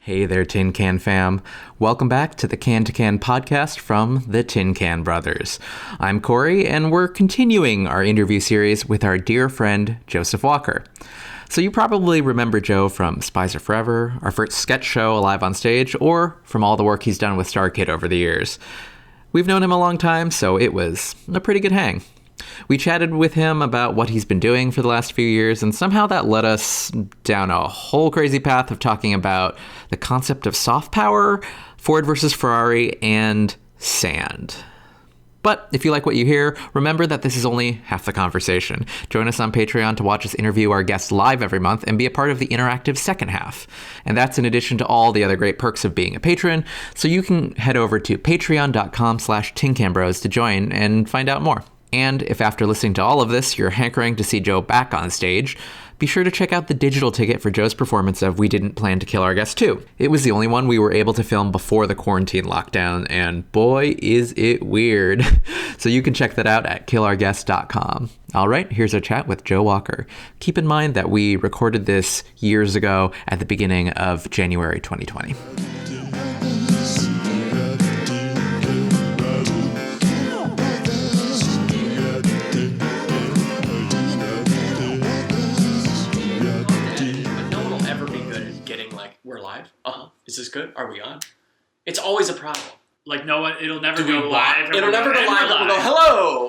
Hey there, Tin Can fam. Welcome back to the Can to Can podcast from the Tin Can Brothers. I'm Corey, and we're continuing our interview series with our dear friend, Joseph Walker. So you probably remember Joe from Spies Are Forever, our first sketch show, Alive on Stage, or from all the work he's done with Star Kid over the years. We've known him a long time, so it was a pretty good hang. We chatted with him about what he's been doing for the last few years, and somehow that led us down a whole crazy path of talking about the concept of soft power, Ford versus Ferrari, and sand. But if you like what you hear, remember that this is only half the conversation. Join us on Patreon to watch us interview our guests live every month and be a part of the interactive second half. And that's in addition to all the other great perks of being a patron, so you can head over to patreon.com/tincanbros to join and find out more. And if after listening to all of this, you're hankering to see Joe back on stage, be sure to check out the digital ticket for Joe's performance of We Didn't Plan to Kill Our Guest 2. It was the only one we were able to film before the quarantine lockdown, and boy, is it weird. So you can check that out at killourguest.com. All right, here's our chat with Joe Walker. Keep in mind that we recorded this years ago at the beginning of January 2020. We're live? Is this good? Are we on? It's always a problem. Like, no one, it'll never go live. It'll never go live. We'll go, hello!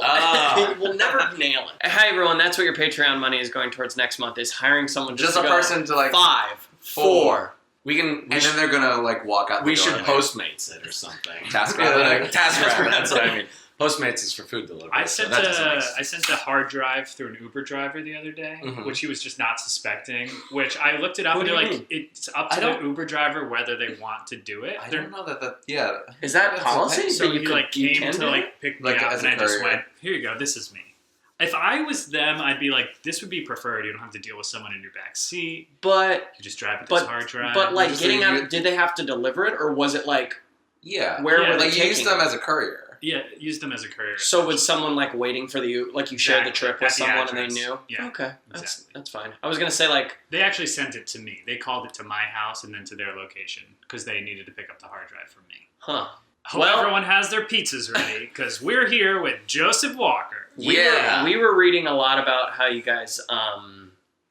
We'll never nail it. Hi, everyone. That's what your Patreon money is going towards next month, is hiring someone just a person to, like... 5, 4. We can... And then they're gonna, like, walk out the door. We should Postmates it or something. TaskRabbit. TaskRabbit, that's what I mean. Postmates is for food delivery. I sent a hard drive through an Uber driver the other day, which he was just not suspecting. Which I looked it up, and they're like, it's up to the Uber driver whether they want to do it. I don't know that. Yeah, is that policy? So he came to pick me up, and I just went, "Here you go. This is me." If I was them, I'd be like, "This would be preferred. You don't have to deal with someone in your back seat. But you just drive it this hard drive." But like getting out, did they have to deliver it, or was it like? Yeah. Where were they taking use them as a courier? Yeah, use them as a courier. So was someone like waiting for you shared the trip with someone and they knew? Yeah. Okay, that's fine. I was gonna say like they actually sent it to me. They called it to my house and then to their location because they needed to pick up the hard drive from me. Huh. Hope everyone has their pizzas ready because we're here with Joseph Walker. We were reading a lot about how you guys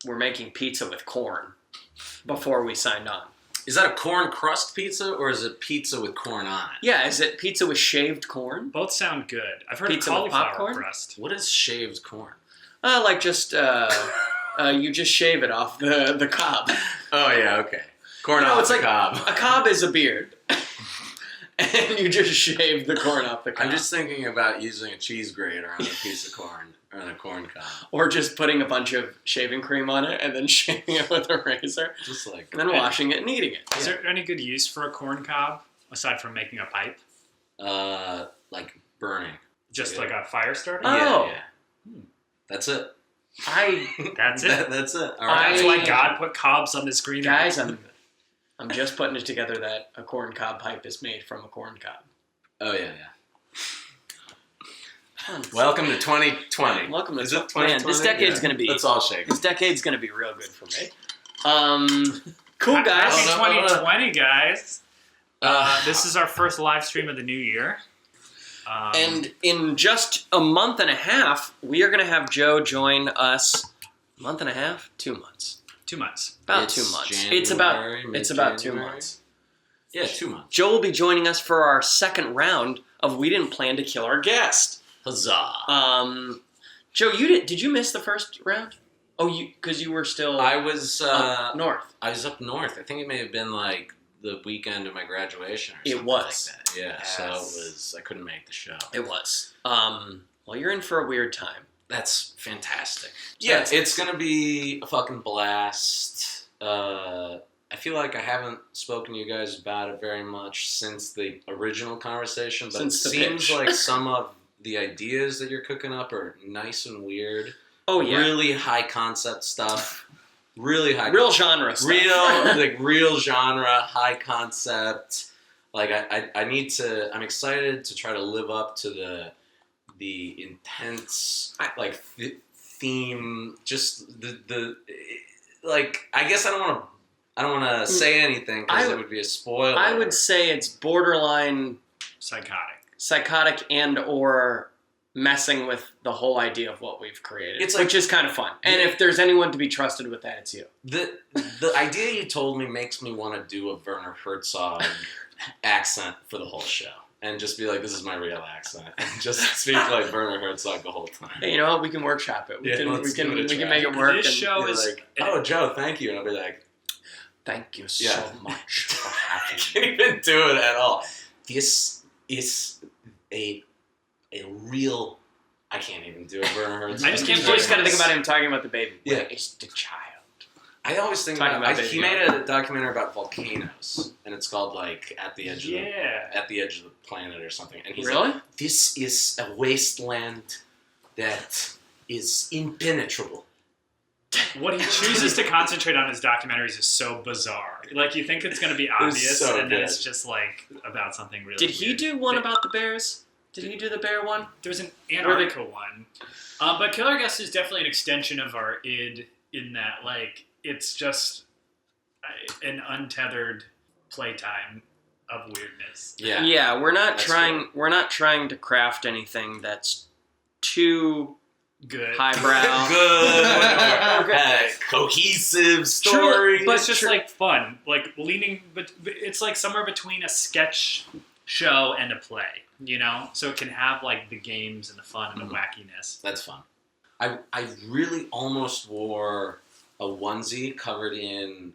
were making pizza with corn before we signed on. Is that a corn crust pizza, or is it pizza with corn on it? Yeah, is it pizza with shaved corn? Both sound good. I've heard pizza of cauliflower with popcorn crust. What is shaved corn? Like just you just shave it off the cob. Oh yeah, okay. Corn off the cob. A cob is a beard, and you just shave the corn off the cob. I'm just thinking about using a cheese grater on a piece of corn. Or on a corn cob. Or just putting a bunch of shaving cream on it and then shaving it with a razor. Just like... And then washing it and eating it. Is there any good use for a corn cob, aside from making a pipe? Like burning. Just like a fire starter? Oh. Yeah. That's it. That's it? That's it. All right. That's why God put cobs on the screen. Guys, I'm just putting it together that a corn cob pipe is made from a corn cob. Oh, yeah. Welcome to 2020. Welcome to 2020. Man, this decade's going to be... Let's all shake. This decade's going to be real good for me. Cool, guys. Happy 2020, guys. This is our first live stream of the new year. And in just a month and a half, we are going to have Joe join us. Month and a half? 2 months. 2 months. About 2 months. It's about 2 months. Yeah, 2 months. Joe will be joining us for our second round of We Didn't Plan to Kill Our Guest. Huzzah! Joe, did you miss the first round? Oh, because you were still. I was up north. I was up north. I think it may have been like the weekend of my graduation or something. It was. Like that. Yeah. Yes. So it was. I couldn't make the show. It was. Well, you're in for a weird time. That's fantastic. So yeah, it's gonna be a fucking blast. I feel like I haven't spoken to you guys about it very much since the original conversation, but it seems like some of the ideas that you're cooking up are nice and weird. Oh, yeah. Really high concept stuff. Really high Real genre stuff. Real genre, high concept. Like, I'm excited to try to live up to the intense, theme, just like, I guess I don't want to I don't want to say anything because it would be a spoiler. I would say it's borderline psychotic and or messing with the whole idea of what we've created, it's like, which is kind of fun. And if there's anyone to be trusted with that, it's you. The idea you told me makes me want to do a Werner Herzog accent for the whole show. And just be like, this is my real accent. And just speak like Werner Herzog the whole time. Hey, you know what? We can workshop it. We can make it work. This show is like, oh, Joe, thank you. And I'll be like, thank you so much for having me. I can't even do it at all. This is a real... I can't even do it, Werner Herzog. I just can't just kind of think about him talking about the baby. Yeah. Where is the child? I always think about he made a documentary about volcanoes, and it's called like At the Edge of the Planet or something. And he's like, this is a wasteland that is impenetrable. What he chooses to concentrate on his documentaries is so bizarre. Like you think it's going to be obvious, and then it's just like about something really. Did he do one about the bears? Did he do the bear one? There's an Antarctica one, but Killer Guest is definitely an extension of our id in that like. It's just an untethered playtime of weirdness. Yeah. Yeah, we're not trying to craft anything that's too good, highbrow, cohesive story. True, but it's just like fun, like leaning. But it's like somewhere between a sketch show and a play, you know. So it can have like the games and the fun and the wackiness. That's fun. I really almost wore a onesie covered in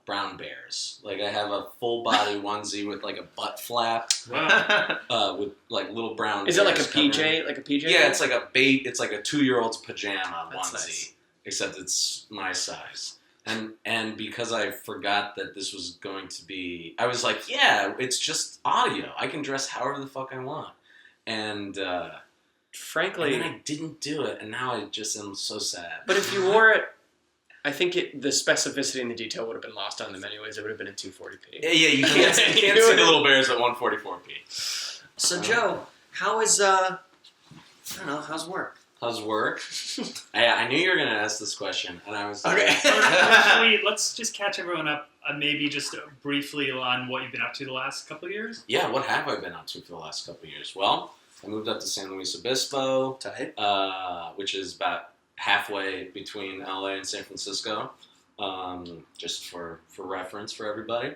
brown bears. Like I have a full body onesie with like a butt flap. Wow. With like little brown. Is it like a PJ? Like a PJ? Yeah, it's like a It's like a 2-year-old's pajama That's onesie, nice. Except it's my size. And because I forgot that this was going to be, I was like, yeah, it's just audio. I can dress however the fuck I want. And frankly, and then I didn't do it, and now I just am so sad. But if you wore it, I think the specificity and the detail would have been lost on them anyways. It would have been in 240p. Yeah, you can't see the little bears at 144p. So Joe, how is I don't know, how's work? How's work? I knew you were going to ask this question, and I was okay. Actually, let's just catch everyone up, maybe just briefly on what you've been up to the last couple of years. Yeah, what have I been up to for the last couple of years? Well, I moved up to San Luis Obispo, which is about halfway between LA and San Francisco, just for reference for everybody. I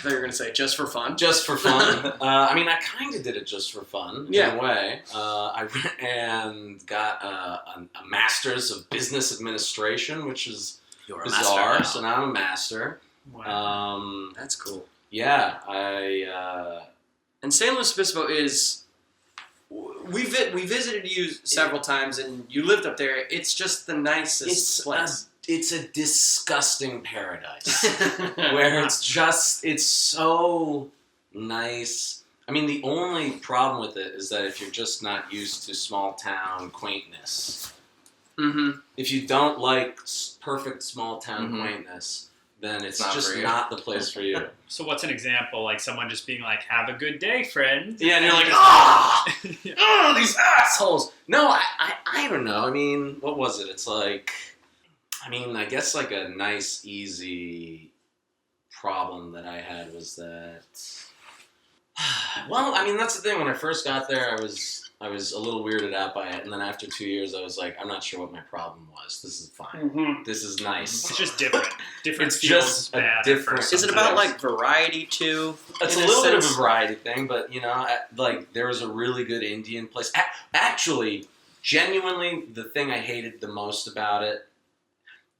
thought you were going to say just for fun. Just for fun. I mean, I kind of did it just for fun in a way. I went and got a master's of business administration, which is bizarre. So now I'm a master. Wow. That's cool. Yeah, and San Luis Obispo is. We visited you several times, and you lived up there. It's just the nicest place. It's a disgusting paradise where it's so nice. I mean, the only problem with it is that if you're just not used to small town quaintness, if you don't like perfect small town quaintness, then it's just not the place for you. So what's an example? Like someone just being like, have a good day, friend. Yeah, and you're like, oh, these assholes. No, I don't know. I mean, what was it? It's like, I guess like a nice, easy problem that I had was that, well, that's the thing. When I first got there, I was a little weirded out by it. And then after 2 years, I was like, I'm not sure what my problem was. This is fine. This is nice. It's just different. It's just bad. Different. Is it about like variety too? It's a little bit of a variety thing, but like there was a really good Indian place. Actually, genuinely, the thing I hated the most about it,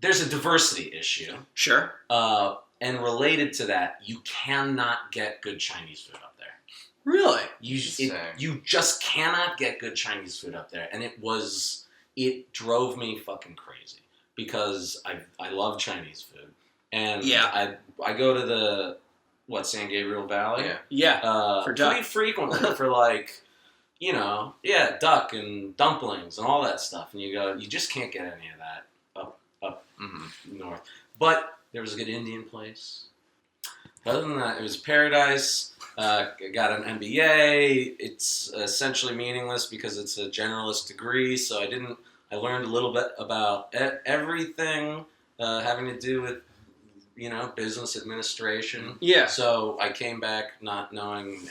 there's a diversity issue. Sure. And related to that, you cannot get good Chinese food up there. Really? You just cannot get good Chinese food up there. And it drove me fucking crazy because I love Chinese food. And I go to the, San Gabriel Valley? Yeah. For pretty frequently for like, duck and dumplings and all that stuff. And you just can't get any of that up north. But there was a good Indian place. Other than that, it was paradise. I got an MBA. It's essentially meaningless because it's a generalist degree. So I learned a little bit about everything having to do with business administration. Yeah. So I came back not knowing,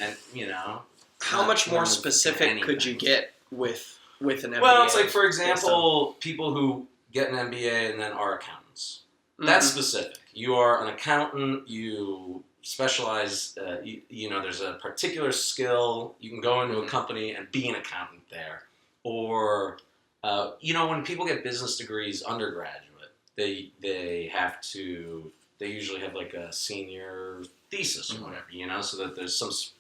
How much more specific could you get with an MBA? Well, it's like, for example, people who get an MBA and then are accountants. That's specific. You are an accountant. You specialize. There's a particular skill. You can go into a company and be an accountant there. Or, when people get business degrees undergraduate, they usually have like a senior thesis or whatever, so that there's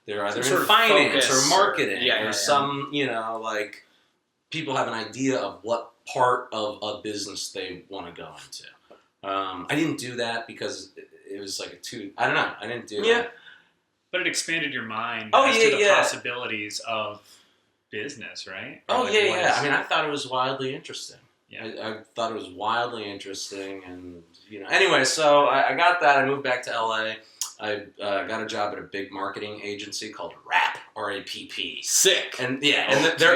they're either in finance or marketing or some, like people have an idea of what part of a business they want to go into. I didn't do that because it was like I don't know. I didn't do that. But it expanded your mind as to the possibilities of business, right? I mean, I thought it was wildly interesting. Yeah. I thought it was wildly interesting, and Anyway, so I got that. I moved back to LA. I got a job at a big marketing agency called RAPP, R-A-P-P. Sick. And their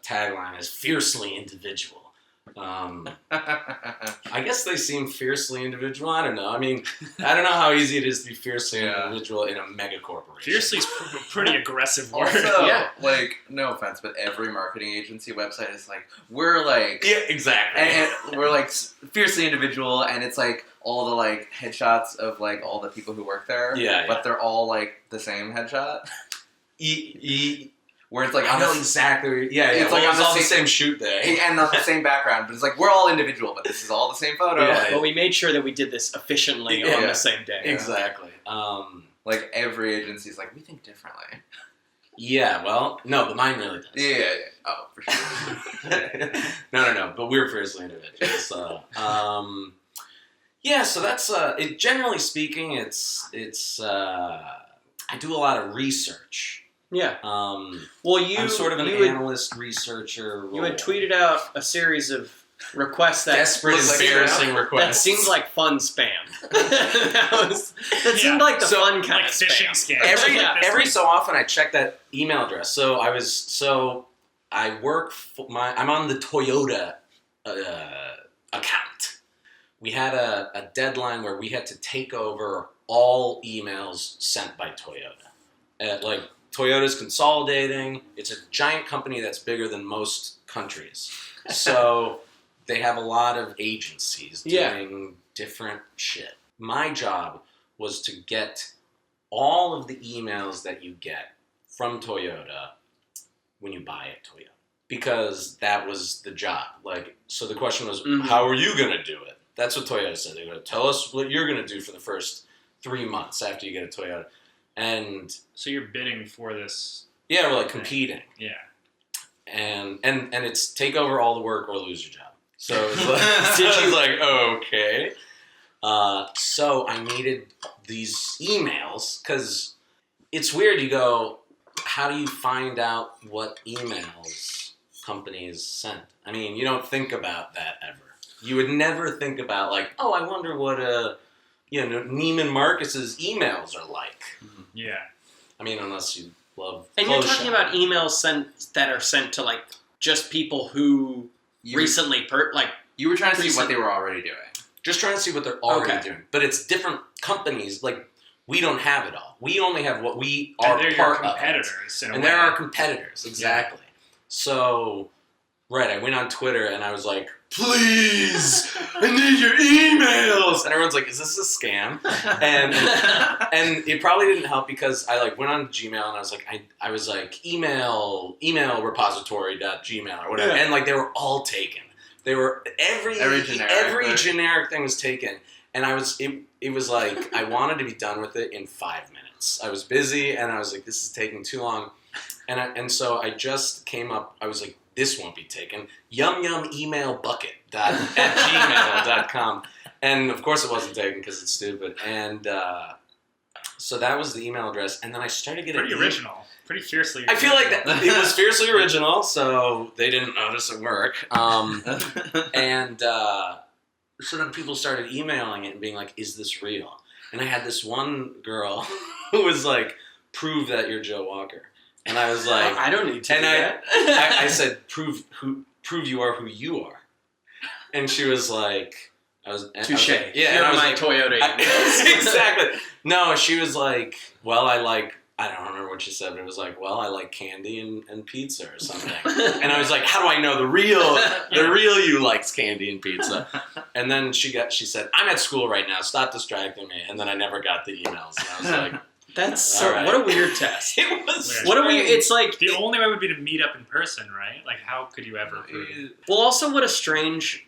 tagline is fiercely individual. I guess they seem fiercely individual. I don't know. I mean, I don't know how easy it is to be fiercely individual in a mega corporation. Fiercely is a pretty aggressive word. Also, no offense, but every marketing agency website is like, we're like... Yeah, exactly. And we're like fiercely individual, and it's like all the like headshots of like all the people who work there. But they're all like the same headshot. Where it's like I know exactly. Yeah. It's like on the same shoot day and on the same background, but it's like we're all individual, but this is all the same photo. Yeah, but we made sure that we did this efficiently on the same day. Exactly. Like every agency's like, we think differently. Yeah. Well, no, but mine really does. Yeah. Oh, for sure. No. But we're fiercely individual. So, so that's it. Generally speaking, it's I do a lot of research. Yeah. I'm sort of an analyst researcher role. You had tweeted out a series of requests that desperate, embarrassing requests. That seemed like fun spam. that seemed like the fun kind of phishing spam. Every so often, I check that email address. So I work I'm on the Toyota account. We had a deadline where we had to take over all emails sent by Toyota. Toyota's consolidating. It's a giant company that's bigger than most countries. So they have a lot of agencies doing different shit. My job was to get all of the emails that you get from Toyota when you buy at Toyota. Because that was the job. So the question was, how are you going to do it? That's what Toyota said. They're going to tell us what you're going to do for the first 3 months after you get a Toyota. And so you're bidding for this. Yeah, we're competing. Yeah. And it's take over all the work or lose your job. So she's like, okay. So I needed these emails because it's weird. You go, how do you find out what emails companies send? I mean, you don't think about that ever. You would never think about I wonder what Neiman Marcus's emails are like. Yeah. I mean, unless you love And you're talking about emails that are sent to just people who recently you were trying to see what they were already doing. Just trying to see what they're already doing. But it's different companies. We don't have it all. We only have what we are part of. Competitors. And they're our competitors, exactly. Yeah. So, I went on Twitter and I was like, please, I need your emails. And everyone's like, is this a scam? And it probably didn't help because I went on Gmail and I was like email repository.gmail or whatever. And they were all taken. They were every generic thing was taken. And it was like I wanted to be done with it in 5 minutes. I was busy and I was like, this is taking too long. And so I just came up, I was like, this won't be taken. yumyumemailbucket@gmail.com. And of course it wasn't taken because it's stupid. And so that was the email address. And then I started getting... Pretty original. Pretty fiercely original. I feel like that it was fiercely original, so they didn't notice at work. So then people started emailing it and being like, is this real? And I had this one girl who was like, prove that you're Joe Walker. And I was like... I don't need to do that. I said, prove you are who you are. And she was like, Touche. Yeah, you're and I was my like, Toyota. exactly. No, she was like, well, I don't remember what she said, but it was like, well, I like candy and pizza or something. And I was like, how do I know the real you likes candy and pizza? And then she said, I'm at school right now, stop distracting me. And then I never got the emails. And I was like, that's so, right. What a weird test. It was what a weird, it's like the only way would be to meet up in person, right? Like, how could you ever well, also what a strange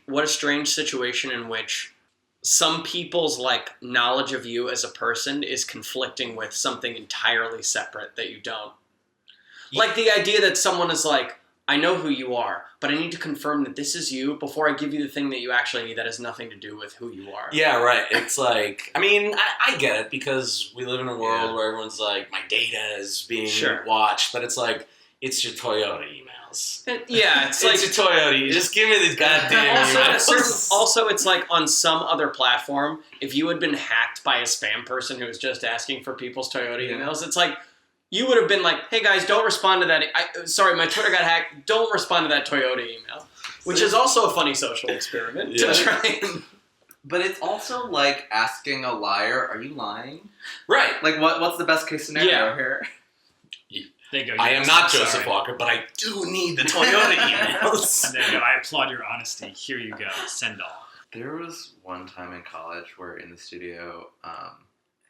situation in which some people's like knowledge of you as a person is conflicting with something entirely separate that you don't. Like the idea that someone is like, I know who you are, but I need to confirm that this is you before I give you the thing that you actually need that has nothing to do with who you are. Yeah, right. It's like, I mean, I get it because we live in a world where everyone's like, my data is being watched, but it's like, it's your Toyota emails. Yeah, it's like your Toyota. You just give me these goddamn emails. Also, it's like on some other platform, if you had been hacked by a spam person who was just asking for people's Toyota emails, it's like, you would have been like, hey guys, don't respond to that. Sorry, my Twitter got hacked. Don't respond to that Toyota email. Which is also a funny social experiment to try and... But it's also like asking a liar, are you lying? Right. Like, what's the best case scenario here? They go, I am not Joseph Walker, but I do need the Toyota emails. And they go, I applaud your honesty. Here you go. Send all. There was one time in college where in the studio, I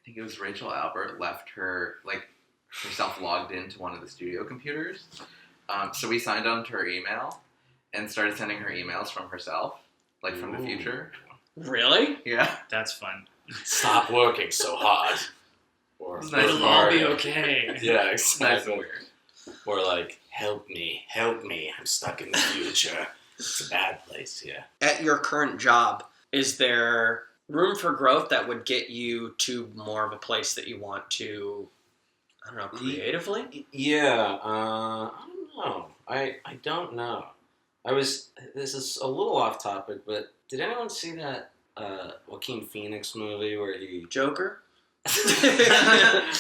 think it was Rachel Albert left herself logged into one of the studio computers. So we signed on to her email and started sending her emails from herself, like from the future. Really? Yeah. That's fun. Stop working so hard. Or it'll all be okay. Yeah, exactly. Nice weird. Or like, help me, I'm stuck in the future. It's a bad place here. At your current job, is there room for growth that would get you to more of a place that you want to, I don't know, creatively? Yeah, I don't know. I don't know. This is a little off topic, but did anyone see that Joaquin Phoenix movie where he... Joker? Where he's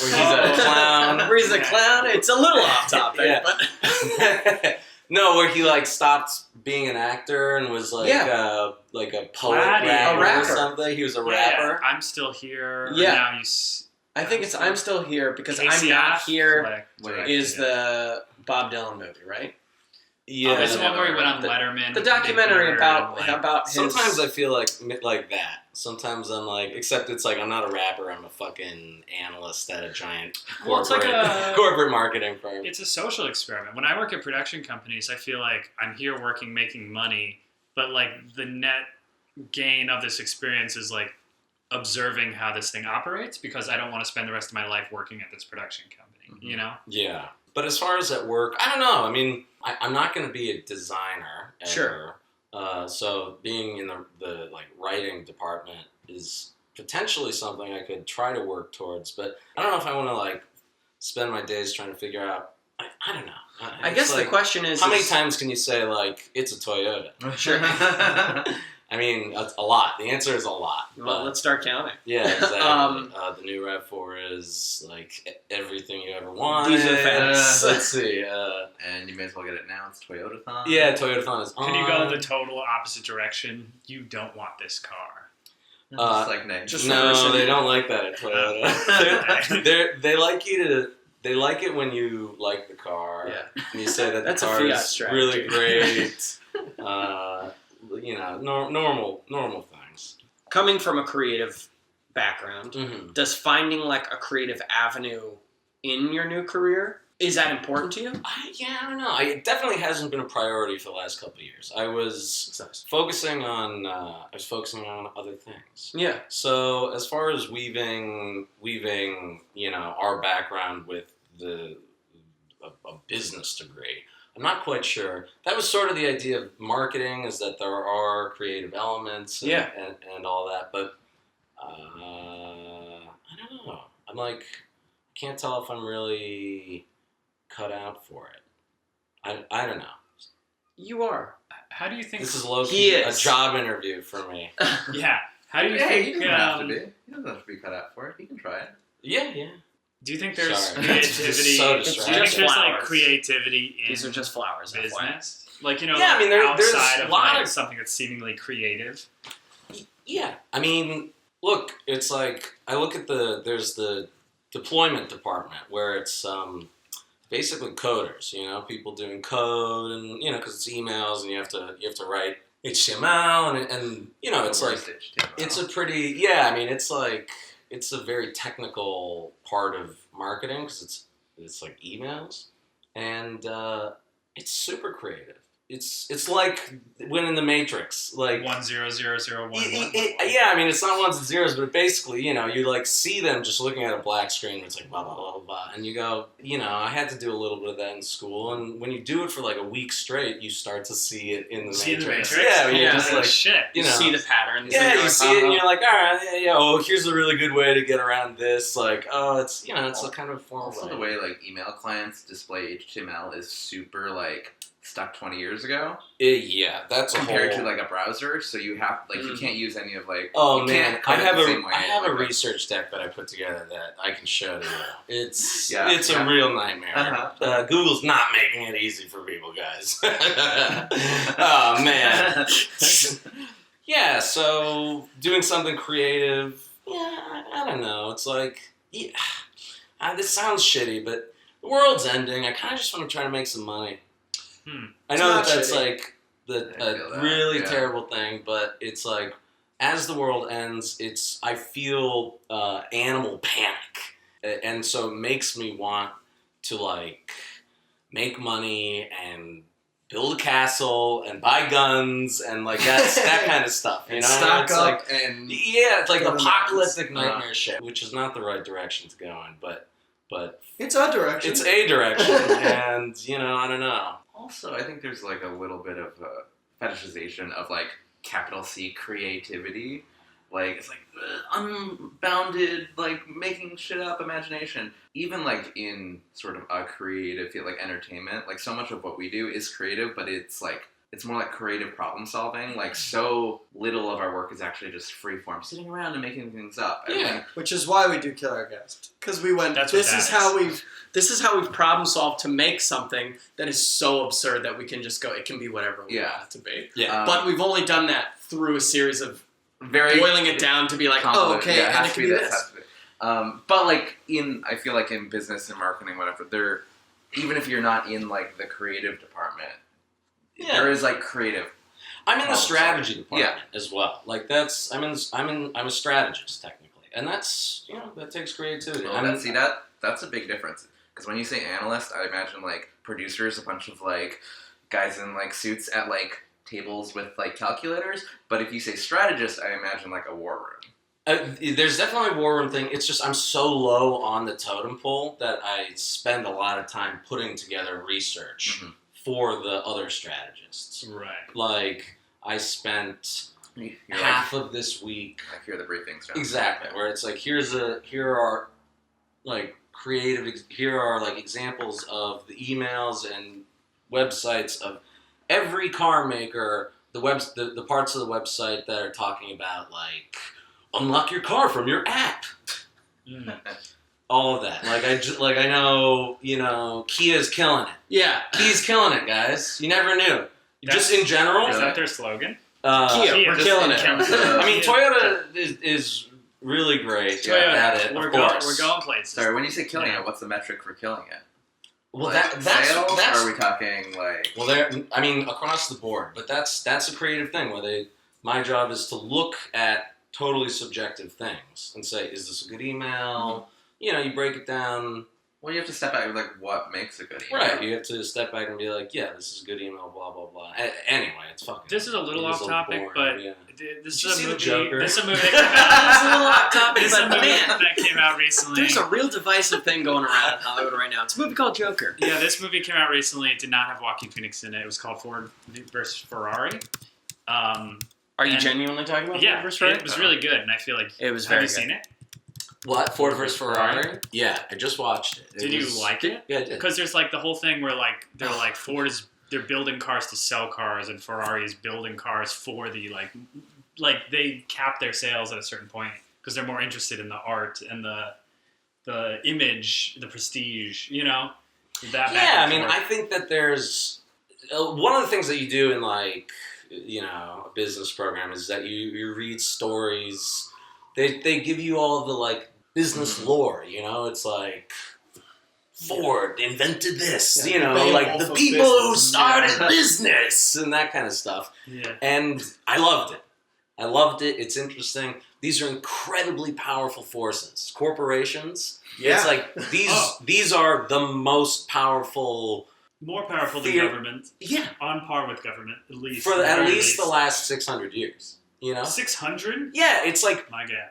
a clown. Where he's a clown? It's a little off topic, but... No, where he like stopped being an actor and was like a poet rapper or something. He was a rapper. Yeah. I'm Still Here. Yeah. Now I think it's I'm Still Here because I'm Not Here is the Bob Dylan movie, right? Yeah. It's the one where he went on Letterman. The documentary about his... Sometimes I feel like that. Sometimes I'm like, except it's like I'm not a rapper. I'm a fucking analyst at a giant corporate marketing firm. It's a social experiment. When I work at production companies, I feel like I'm here working, making money, but like the net gain of this experience is like observing how this thing operates because I don't want to spend the rest of my life working at this production company, you know? Yeah. But as far as at work, I don't know. I mean, I'm not going to be a designer ever. Sure. So being in the like writing department is potentially something I could try to work towards. But I don't know if I want to like spend my days trying to figure out. I don't know. I guess the question is... How many times can you say, like, it's a Toyota? Sure. I mean, a lot. The answer is a lot. Well, let's start counting. Yeah, exactly. The new RAV4 is, like, everything you ever wanted. These are facts. Let's see. And you may as well get it now. It's Toyotathon. Yeah, Toyotathon is on. Can you go the total opposite direction? You don't want this car. Just like Nick. No, they don't like that at Toyota. They like you to... They like it when you like the car. Yeah. And you say that That's the car a Fiat is strategy. really great. You know, normal things. Coming from a creative background, does finding like a creative avenue in your new career, is that important to you? I don't know. It definitely hasn't been a priority for the last couple of years. I was focusing on other things. Yeah. So as far as weaving, you know, our background with a business degree, I'm not quite sure. That was sort of the idea of marketing, is that there are creative elements and all that, but I don't know. I'm like, I can't tell if I'm really cut out for it. I don't know. You are. How do you think... This is low-key a job interview for me. Yeah. How do you think... He doesn't have to be. He doesn't have to be cut out for it. He can try it. Yeah. Do you think there's creativity? Like creativity in These are just flowers. business? Like, you know, yeah, I mean, there's outside of a lot like of something that's seemingly creative. Yeah, I mean, look, it's like I look at there's the deployment department where it's basically coders, people doing code and because it's emails and you have to write HTML and it's like HTML. it's a pretty it's a very technical part of marketing because it's like emails and it's super creative. It's like when in the Matrix, like 10001. Yeah, I mean it's not ones and zeros, but basically, you like see them just looking at a black screen. It's like blah blah blah blah blah, and you go, I had to do a little bit of that in school, and when you do it for like a week straight, you start to see it in the Matrix. Yeah, you're just like shit. You see the patterns. Yeah, you see it, and you're like, all right, yeah. Oh, here's a really good way to get around this. Like, oh, it's it's a kind of formal. Also, the way like email clients display HTML is super like stuck 20 years ago. Yeah, that's compared to like a browser. So you have you can't use any of like. Oh man, I have a research deck that I put together that I can show to you. It's a real nightmare. Google's not making it easy for people, guys. Oh man. Yeah, so doing something creative. Yeah, I don't know. It's like, this sounds shitty, but the world's ending. I kind of just want to try to make some money. I know that's like a really terrible thing, but it's like as the world ends, I feel animal panic, and so it makes me want to like make money and build a castle and buy guns and like that kind of stuff. And stock it's up like, and it's like apocalyptic nightmare shit, which is not the right direction to go in, but it's a direction. It's a direction, and I don't know. Also, I think there's like a little bit of a fetishization of like capital C creativity. Like it's like unbounded, like making shit up imagination. Even like in sort of a creative field, like entertainment, like so much of what we do is creative, but it's more like creative problem solving. Like so little of our work is actually just free form, sitting around and making things up. Yeah, which is why we do Kill Our Guest, because we went. This is how we've problem solved to make something that is so absurd that we can just go. It can be whatever we want it to be. Yeah, but we've only done that through a series of boiling it down to be like, oh, okay, and it can be this. But like I feel like in business and marketing, whatever, even if you're not in like the creative department. Yeah. There is like creative. I'm in the strategy department as well. Like I'm a strategist technically, and that's that takes creativity. That's a big difference because when you say analyst, I imagine like producers, a bunch of like guys in like suits at like tables with like calculators. But if you say strategist, I imagine like a war room. There's definitely a war room thing. It's just I'm so low on the totem pole that I spend a lot of time putting together research. Mm-hmm. For the other strategists. Right. Like, I spent half of this week... Like, here are the briefings. Exactly. Where it's like, here are, like, examples of the emails and websites of every car maker, the parts of the website that are talking about, like, unlock your car from your app. All of that. I know, Kia's killing it. Yeah. Kia's killing it, guys. You never knew. Just in general. Is that their slogan? Kia, we're killing it. I mean, Toyota is really great at it, we're of course. We're going places. Sorry, when you say killing it, what's the metric for killing it? Well, like that's sales, or are we talking like... Well, I mean, across the board. But that's a creative thing where my job is to look at totally subjective things and say, is this a good email? Mm-hmm. You break it down. Well, you have to step back and be like, what makes a good email? Right, you have to step back and be like, yeah, this is a good email, blah, blah, blah. Anyway, it's fucking... This is a little off topic, but this is a movie... This is a movie It's a little off topic, but man, that came out recently. There's a real divisive thing going around in Hollywood right now. It's a movie called Joker. Yeah, this movie came out recently. It did not have Joaquin Phoenix in it. It was called Ford versus Ferrari. Are you genuinely talking about Ford versus Ferrari? It was really good, and I feel like... It was very good. Have you seen it? What? Ford vs. Ferrari? Yeah, I just watched it. Did you like it? Yeah, I did. Because there's like the whole thing where like they're like they're building cars to sell cars, and Ferrari is building cars for the like they cap their sales at a certain point because they're more interested in the art and the image, the prestige, I think that there's one of the things that you do in like a business program is that you read stories. They give you all the like business lore. It's like Ford invented this. Like the people who started business and that kind of stuff. Yeah. And I loved it. It's interesting. These are incredibly powerful forces. Corporations. Yeah. It's like these are the most powerful. More powerful than government. Yeah. On par with government, at least. For at least the last 600 years. 600? Yeah, it's like... My God.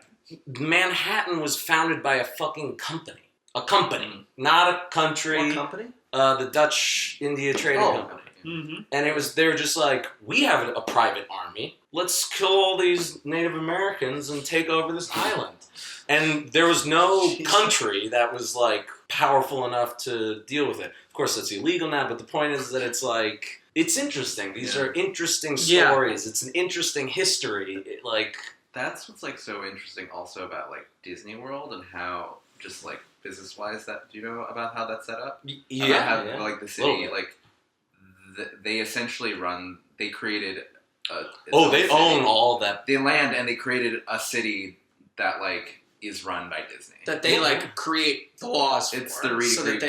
Manhattan was founded by a fucking company. A company. Not a country. What company? The Dutch India Trading Company. Mm-hmm. And they were just like, we have a private army. Let's kill all these Native Americans and take over this island. And there was no country that was like powerful enough to deal with it. Of course, that's illegal now, but the point is that it's like, it's interesting. These are interesting stories. It's an interesting history. That's what's like so interesting also about like Disney World and how just like business-wise do you know about how that's set up? Yeah. About how, like the city, they essentially they created they own all that. The land, and they created a city that like is run by Disney. That they like create the laws It's for. the Reedy so Creek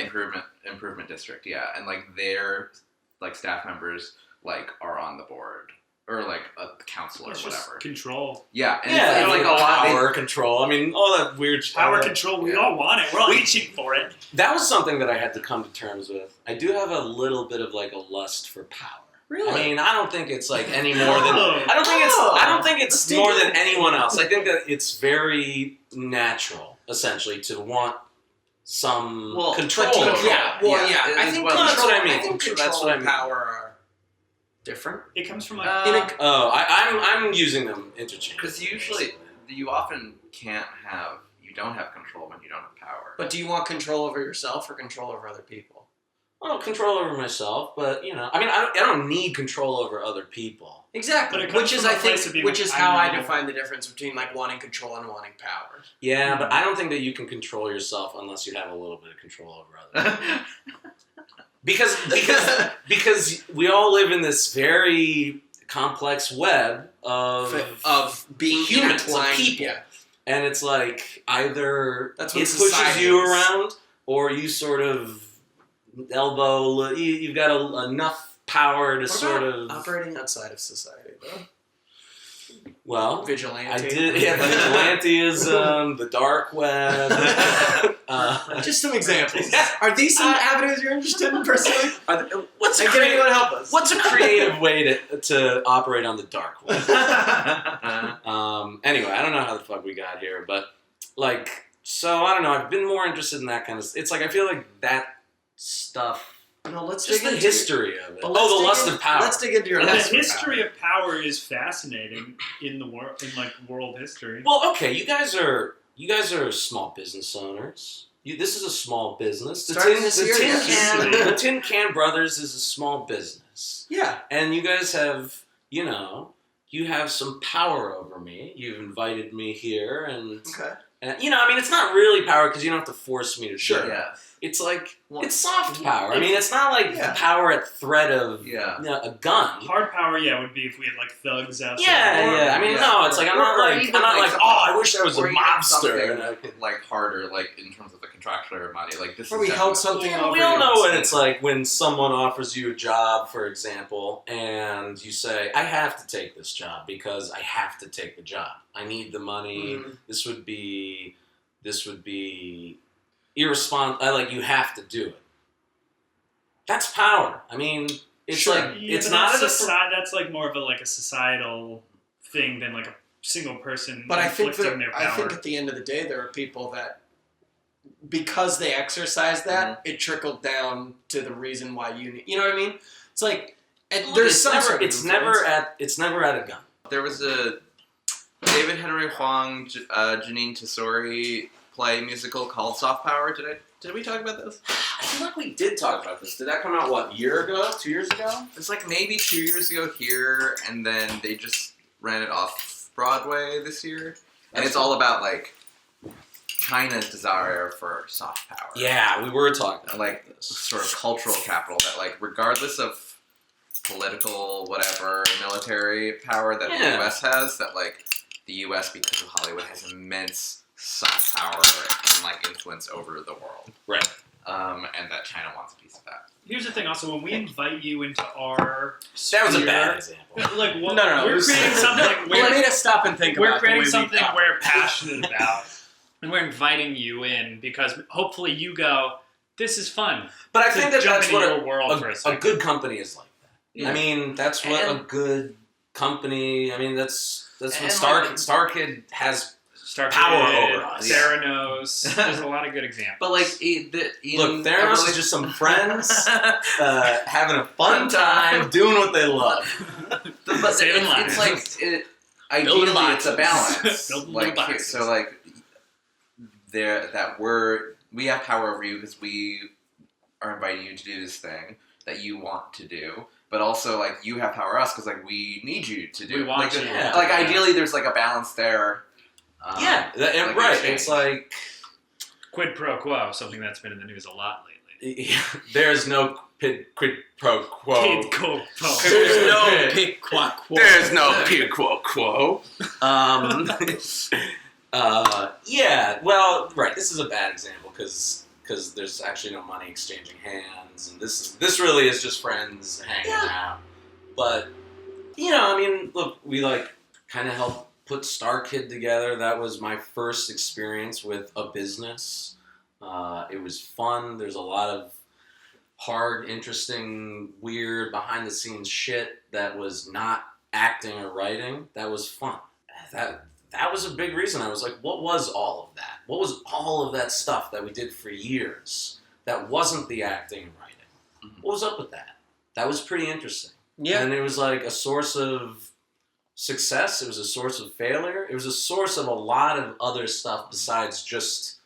Improvement District, yeah. And like their like staff members like are on the board. Or like a council or whatever. Control. Yeah, and it's like a lot power control. I mean, all that weird power control. We all want it. We're all itching for it. That was something that I had to come to terms with. I do have a little bit of like a lust for power. Really? I mean, I don't think it's like any more than I don't think it's more than anyone else. I think that it's very natural, essentially, to want some control. I think that's what I mean. I think control and power are different. It comes from I'm using them interchangeably. Because usually, you don't have control when you don't have power. But do you want control over yourself or control over other people? Well, control over myself, but I don't need control over other people. Exactly, which is how I define the difference between like wanting control and wanting power. Yeah, but I don't think that you can control yourself unless you have a little bit of control over others. because we all live in this very complex web of being humans, of people, and it's like either it pushes you around, or you sort of elbow. You've got enough power to sort of operating outside of society, though. Well, vigilante. I did. Yeah, vigilanteism, the dark web. Just some examples. Are these some avenues you're interested in pursuing? Anyone help us? What's a creative way to operate on the dark web? Anyway, I don't know how the fuck we got here, but so I don't know. I've been more interested in that kind of. It's like I feel like that stuff. No, let's just dig the into history of it. The lust of power. Let's dig into your lust. The history of power is fascinating in the world, world history. Well, okay, you guys are small business owners. This is a small business. The Tin Can Brothers is a small business. Yeah, and you guys have, you have some power over me. You've invited me here, and it's not really power because you don't have to force me to do it. Yeah. It's like, it's soft power. I mean, it's not like the power at threat of a gun. Hard power, would be if we had thugs outside. Yeah. I mean, no, it's like I'm not like I wish I was a mobster. And I could harder, in terms of the contractual money. This where we held something over. We all know what it's like when someone offers you a job, for example, and you say, "I have to take this job because I have to take the job. I need the money. Mm. This would be irresponsible. You have to do it." That's power. I mean, it's it's not that's more of a societal thing than a single person. But I think their power. I think at the end of the day, there are people that, because they exercise that, it trickled down to the reason why you need. You know what I mean? It's like it's never at a gun. There was a David Henry Hwang, Janine Tesori play musical called Soft Power. Did we talk about this? I feel like we did talk about this. Did that come out, a year ago? 2 years ago? It's maybe 2 years ago here, and then they just ran it off Broadway this year. And it's all about, China's desire for soft power. Yeah, we were talking about sort of cultural capital that, regardless of political, whatever, military power that the U.S. has, that, like, the U.S., because of Hollywood, has immense soft power and, like, influence over the world. Right. And that China wants a piece of that. Here's the thing. Also, when we invite you into our That was a sphere, bad example. Like, what, No. we're creating something. It made us stop and think we're about creating the way something we we're passionate about, and we're inviting you in because hopefully you go, "This is fun." But I think that's what your world for a good company is like that. Yeah. I mean, that's what a good company. I mean, that's what StarKid has. Power over us. Theranos. There's a lot of good examples. But, like, Look, Theranos is just some friends having a fun time doing what they love. But Saving lives. it's like, ideally, it's a balance. Like, so, like, we have power over you because we are inviting you to do this thing that you want to do. But also, like, you have power over us because, like, we need you to do. We want you. Like, ideally, there's, like, a balance there. Like right. It's like quid pro quo, something that's been in the news a lot lately. There's no quid pro quo. Quid pro quo. There's no quid pro quo. There's no quid pro quo. Yeah. Well, right. This is a bad example because there's actually no money exchanging hands, and this really is just friends hanging out. But I mean, look, we like kind of help put StarKid together. That was my first experience with a business. It was fun. There's a lot of hard, interesting, weird, behind-the-scenes shit that was not acting or writing. That was fun. That was a big reason. I was like, what was all of that? What was all of that stuff that we did for years that wasn't the acting and writing? Mm-hmm. What was up with that? That was pretty interesting. Yeah. And it was like a source of success. It was a source of failure. It was a source of a lot of other stuff besides just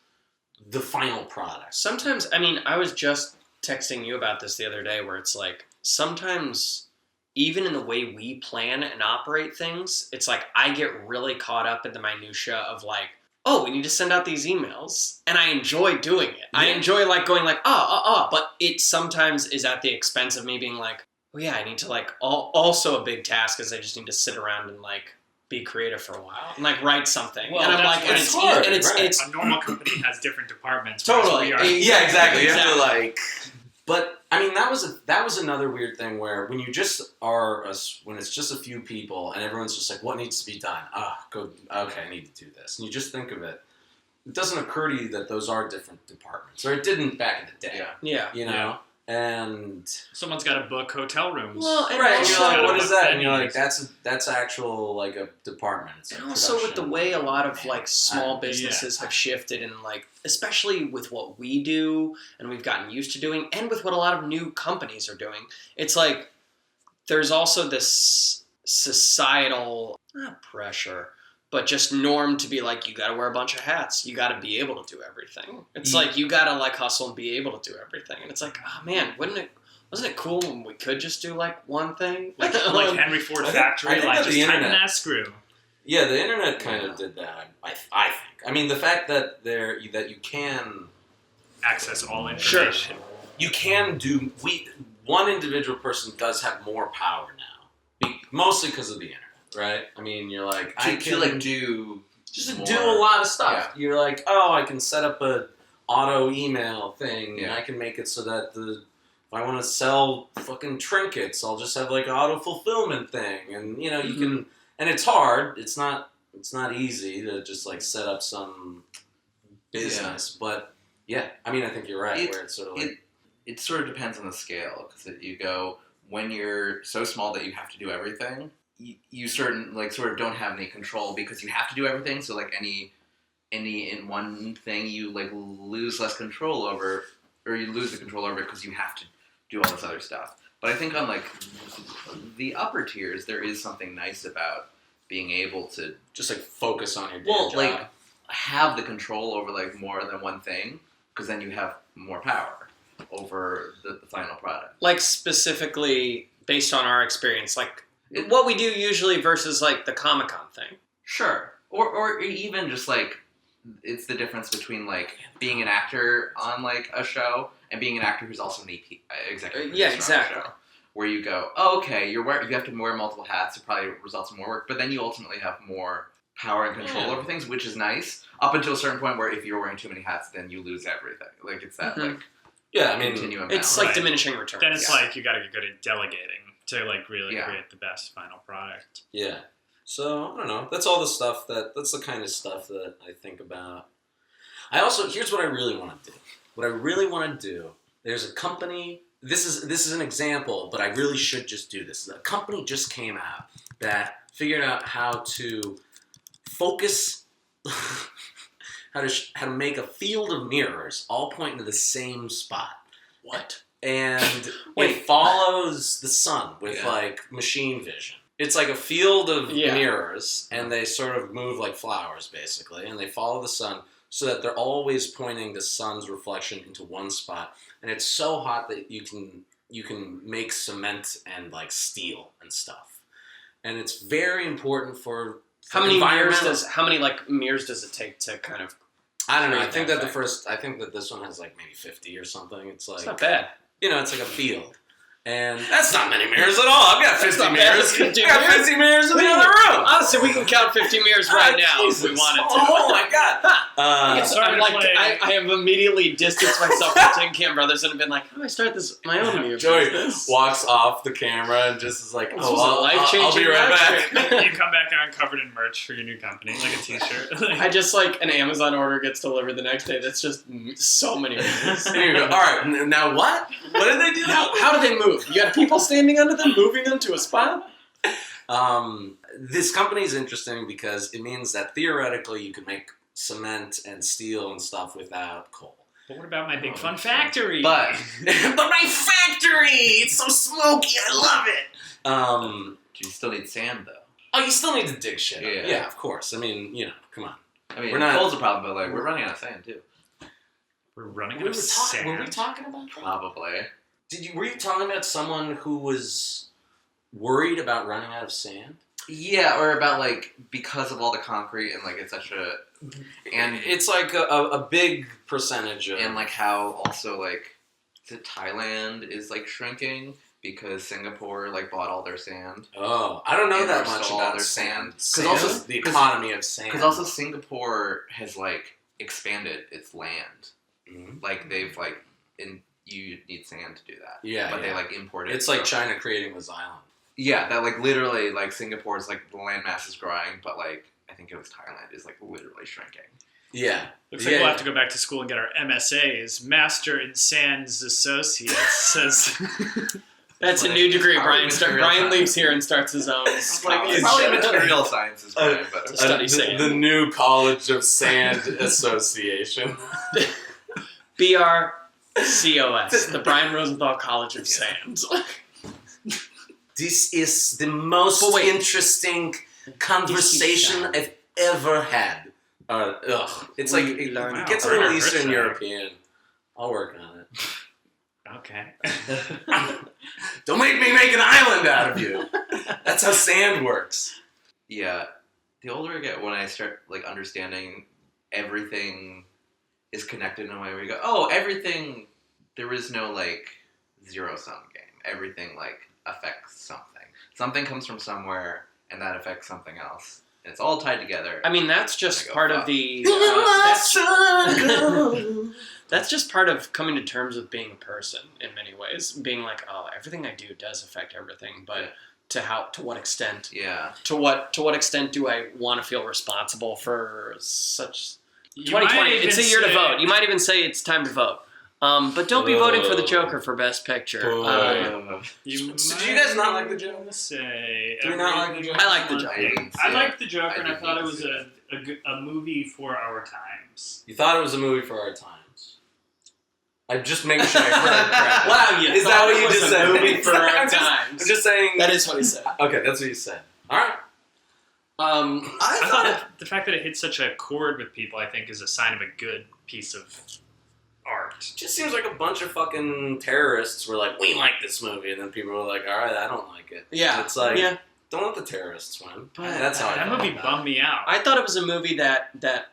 the final product. Sometimes, I mean, I was just texting you about this the other day where it's like, sometimes even in the way we plan and operate things, it's like I get really caught up in the minutia of like, oh, we need to send out these emails. And I enjoy doing it. Yeah. I enjoy like going like, but it sometimes is at the expense of me being like, well, yeah, I need to like, also a big task is I just need to sit around and like be creative for a while and like write something. Well, and I'm like, and it's hard, and it's a normal company has different departments. Totally. Yeah, exactly. You have to like, but I mean, that was another weird thing where when you just when it's just a few people and everyone's just like, what needs to be done? Okay, I need to do this. And you just think of it. It doesn't occur to you that those are different departments, or it didn't back in the day. Yeah. You know? Yeah. And someone's got to book hotel rooms. Well, and right, and you're like, what is that? And you're like, that's actual like a department. It's and also with the way a lot of like small businesses have shifted, and like especially with what we do and we've gotten used to doing, and with what a lot of new companies are doing, it's like there's also this societal not pressure, but just norm to be like, you got to wear a bunch of hats. You got to be able to do everything. It's like, you got to like hustle and be able to do everything. And it's like, oh man, wasn't it cool when we could just do like one thing? Like Henry Ford Factory, like just tighten that screw. Yeah, the internet kind of did that, I think. I mean, the fact that you can access all information. Sure. You can do, one individual person does have more power now. Mostly because of the internet. Right? I mean, you're like, I can like do a lot of stuff. Yeah. You're like, oh, I can set up a auto email thing, and I can make it so that if I want to sell fucking trinkets, I'll just have like an auto fulfillment thing, and you can, and it's hard. It's not easy to just like set up some business, but yeah, I mean, I think you're right. Where it's sort of like it sort of depends on the scale, because you go when you're so small that you have to do everything. You sort of don't have any control because you have to do everything. So like any in one thing you like lose less control over, or you lose the control over it because you have to do all this other stuff. But I think on like the upper tiers, there is something nice about being able to just like focus on your job. Like have the control over like more than one thing, because then you have more power over the final product. Like specifically based on our experience, like. What we do usually versus like the Comic-Con thing. Sure. Or even just like, it's the difference between like being an actor on like a show and being an actor who's also an executive producer on a show. where you go, oh, okay, you have to wear multiple hats, it probably results in more work, but then you ultimately have more power and control over things, which is nice, up until a certain point where if you're wearing too many hats, then you lose everything. Like, it's that, like, continuum. It's like diminishing returns. Then it's like you got to get good at delegating to, like, really create the best final product. Yeah. So, I don't know. That's all the stuff that's the kind of stuff that I think about. Here's what I really want to do. What I really want to do, there's a company, this is an example, but I really should just do this. A company just came out that figured out how to focus, how to make a field of mirrors all pointing to the same spot. What? And it follows the sun with like machine vision. It's like a field of mirrors, and they sort of move like flowers, basically, and they follow the sun so that they're always pointing the sun's reflection into one spot. And it's so hot that you can make cement and like steel and stuff. And it's very important for how many mirrors does it take to kind of? I don't know. I think that this one has like maybe 50 or something. It's like, it's not bad. It's like a field. And that's not many mirrors at all. I've got 50 mirrors. I got 50 mirrors in the other room. Honestly, we can count 50 mirrors right now if we wanted to. Oh my god. I have immediately distanced myself from Tin Can Brothers and have been like, how do I start my own mirror? Joey walks off the camera and just is like, I'll be right back. You come back on covered in merch for your new company, like a t-shirt. I just like an Amazon order gets delivered the next day. That's just so many mirrors. There you go. All right, now what? What did they do? How do they move? You got people standing under them, moving them to a spot? This company is interesting because it means that theoretically you can make cement and steel and stuff without coal. But what about my big fun factory? But my factory! It's so smoky, I love it! You still need sand, though. Oh, you still need to dig shit up. Yeah, of course. I mean, come on. I mean, coal's a problem, but like, we're running out of sand, too. We're running out of sand? Were we talking about that? Probably. Were you talking about someone who was worried about running out of sand? Yeah, or about like because of all the concrete and like it's such a and it's like a big percentage of, and like how also like Thailand is like shrinking because Singapore like bought all their sand. Oh, I don't know that much about their sand. Because also the economy of sand. Because also Singapore has like expanded its land. Mm-hmm. Like they've like you need sand to do that. Yeah, but they like import it. It's like China creating this island. Yeah, that like literally like Singapore's like the landmass is growing, but like I think it was Thailand is like literally shrinking. Yeah. Looks like we'll have to go back to school and get our MSAs, Master in Sands Associates. Says that's a new degree. Brian leaves here and starts his own. It's probably material sciences, Brian, but study sand. The new College of Sand Association. BRCOS, the Brian Rosenthal College of Sand. This is the most interesting conversation I've ever had. It's like, it gets a little Eastern European. I'll work on it. Okay. Don't make me make an island out of you. That's how sand works. Yeah. The older I get, when I start like understanding everything is connected in a way where you go, oh, everything, there is no like zero-sum game. Everything like affects something. Something comes from somewhere, and that affects something else. And it's all tied together. I mean, that's just part of the... that's just part of coming to terms with being a person in many ways. Being like, oh, everything I do does affect everything, but to what extent? Yeah. To what extent do I want to feel responsible for such... 2020, it's a year to vote. You might even say it's time to vote. But don't be voting for the Joker for Best Picture. So do you guys not like the Joker? Do you not like the Joker? I like the Joker. I liked the Joker, and I thought it was a movie for our times. You thought it was a movie for our times? I'm just making sure I heard correctly. Wow, is that what you just said? A movie for our times. I'm just saying. That is what he said. Okay, that's what you said. All right. I thought the fact that it hit such a chord with people, I think, is a sign of a good piece of art. It just seems like a bunch of fucking terrorists were like, we like this movie, and then people were like, all right, I don't like it. Yeah. And it's like, don't let the terrorists win. But that's how that movie bummed me out. I thought it was a movie that the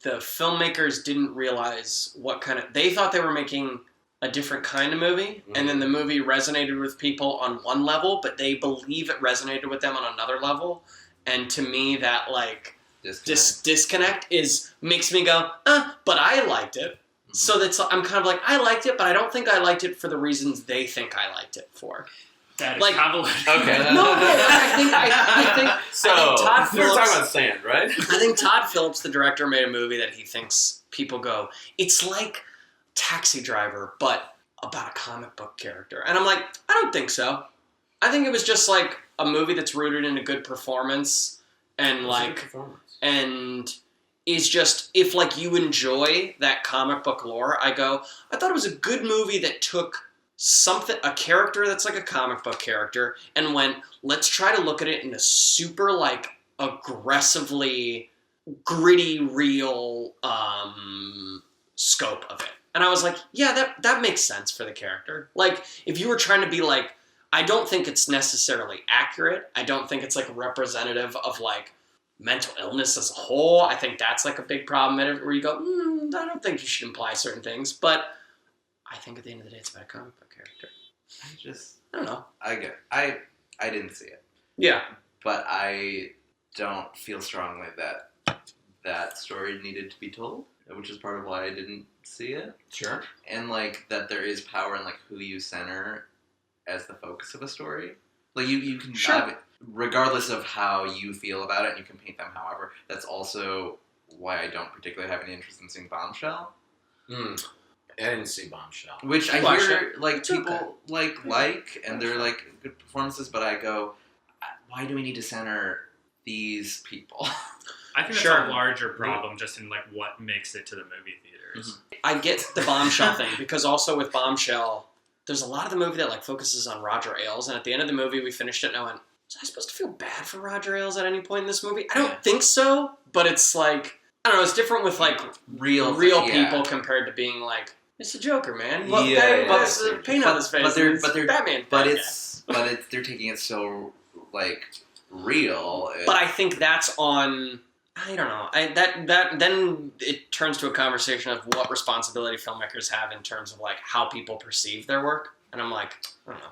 filmmakers didn't realize what kind of... They thought they were making a different kind of movie, and then the movie resonated with people on one level, but they believe it resonated with them on another level. And to me, that like disconnect makes me go, but I liked it. Mm-hmm. So I'm kind of like, I liked it, but I don't think I liked it for the reasons they think I liked it for. That is like, convoluted. Okay. I think Todd Phillips. We were talking about sand, right? I think Todd Phillips, the director, made a movie that he thinks people go, it's like Taxi Driver, but about a comic book character. And I'm like, I don't think so. I think it was just like a movie that's rooted in a good performance and and is just, if like you enjoy that comic book lore, I thought it was a good movie that took a character that's like a comic book character and went, let's try to look at it in a super like aggressively gritty, real scope of it. And I was like, yeah, that makes sense for the character. Like, if you were trying to be like, I don't think it's necessarily accurate. I don't think it's like representative of like mental illness as a whole. I think that's like a big problem in it where you go, I don't think you should imply certain things. But I think at the end of the day, it's about a comic book character. I don't know. I didn't see it. Yeah. But I don't feel strongly that story needed to be told, which is part of why I didn't see it. Sure. And like that there is power in like who you center as the focus of a story. Like you can have it, regardless of how you feel about it, and you can paint them however. That's also why I don't particularly have any interest in seeing Bombshell. I didn't see Bombshell. Which I hear like people like, and they're like good performances, but I go, why do we need to center these people? I think that's a larger problem just in like what makes it to the movie theaters. Mm-hmm. I get the Bombshell thing, because also with Bombshell, there's a lot of the movie that like focuses on Roger Ailes, and at the end of the movie we finished it and I went, was I supposed to feel bad for Roger Ailes at any point in this movie? I don't think so, but it's like, I don't know, it's different with like real people compared to being like, it's the Joker, man. Well, what's the paint on his face? But they're Batman. But they're taking it so like real. But I think that's on, I don't know. That then it turns to a conversation of what responsibility filmmakers have in terms of like how people perceive their work. And I'm like, I don't know.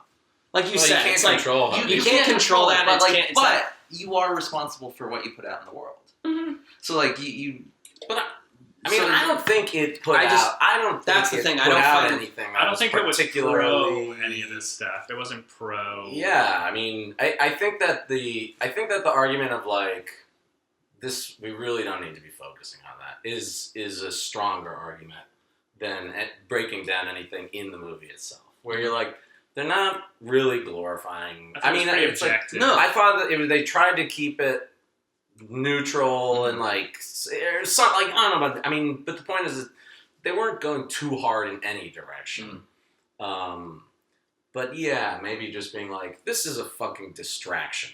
Like you said, you can't control you can't control that. But you are responsible for what you put out in the world. Mm-hmm. So like you. But I don't think it put out. I don't. That's the thing. I don't find anything. I don't think it was pro any of this stuff. It wasn't pro. Yeah, I mean, I think that the argument of like this, we really don't need to be focusing on that, is a stronger argument than breaking down anything in the movie itself. Where you're like, they're not really glorifying. I mean, it's like, no. I thought that they tried to keep it neutral and like something like, I don't know about. I mean, but the point is that they weren't going too hard in any direction. But yeah, maybe just being like, this is a fucking distraction.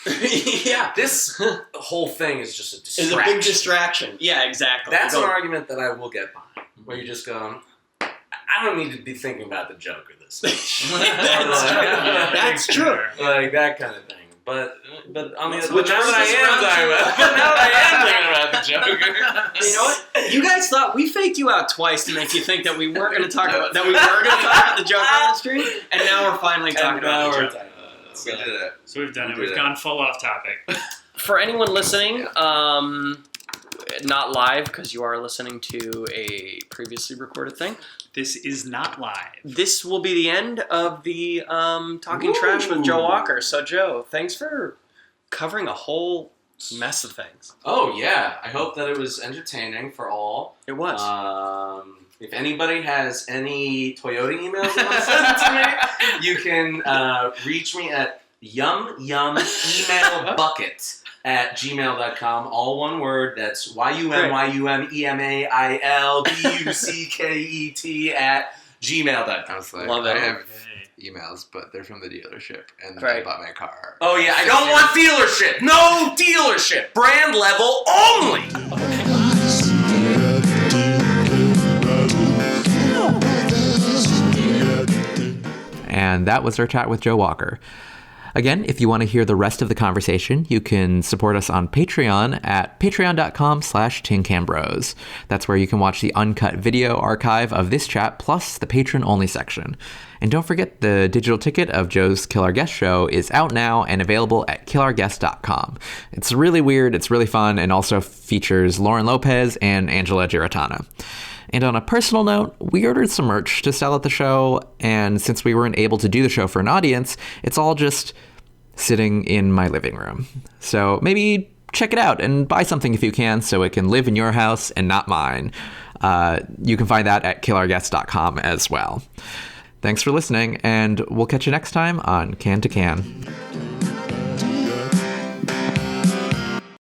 Yeah, this whole thing is just a distraction. It's a big distraction. Yeah, exactly. That's an argument that I will get behind. Where you just go, I don't need to be thinking about the Joker this much. That's true. Like that kind of thing. But I mean, now that I am thinking about the Joker. You know what? You guys thought we faked you out twice to make you think that we weren't going to talk about the Joker on the stream, and now we're finally talking about the Joker. We did it. So we've done it. We've gone full off topic. For anyone listening, not live because you are listening to a previously recorded thing. This is not live. This will be the end of the Talking Trash with Joe Walker. So, Joe, thanks for covering a whole mess of things. Oh, yeah. I hope that it was entertaining for all. It was. If anybody has any Toyota emails they want to send to me, you can reach me at yumemailbucket@gmail.com. All one word. That's yumemailbucket@gmail.com. Love it. I have emails, but they're from the dealership, and then I bought my car. Oh yeah, I don't want dealership. No dealership. Brand level only. And that was our chat with Joe Walker. Again, if you want to hear the rest of the conversation, you can support us on Patreon at patreon.com/tincanbros. That's where you can watch the uncut video archive of this chat, plus the patron-only section. And don't forget, the digital ticket of Joe's Kill Our Guest show is out now and available at killourguest.com. It's really weird, it's really fun, and also features Lauren Lopez and Angela Ratana. And on a personal note, we ordered some merch to sell at the show, and since we weren't able to do the show for an audience, it's all just sitting in my living room. So maybe check it out and buy something if you can, so it can live in your house and not mine. You can find that at killourguest.com as well. Thanks for listening, and we'll catch you next time on Can to Can.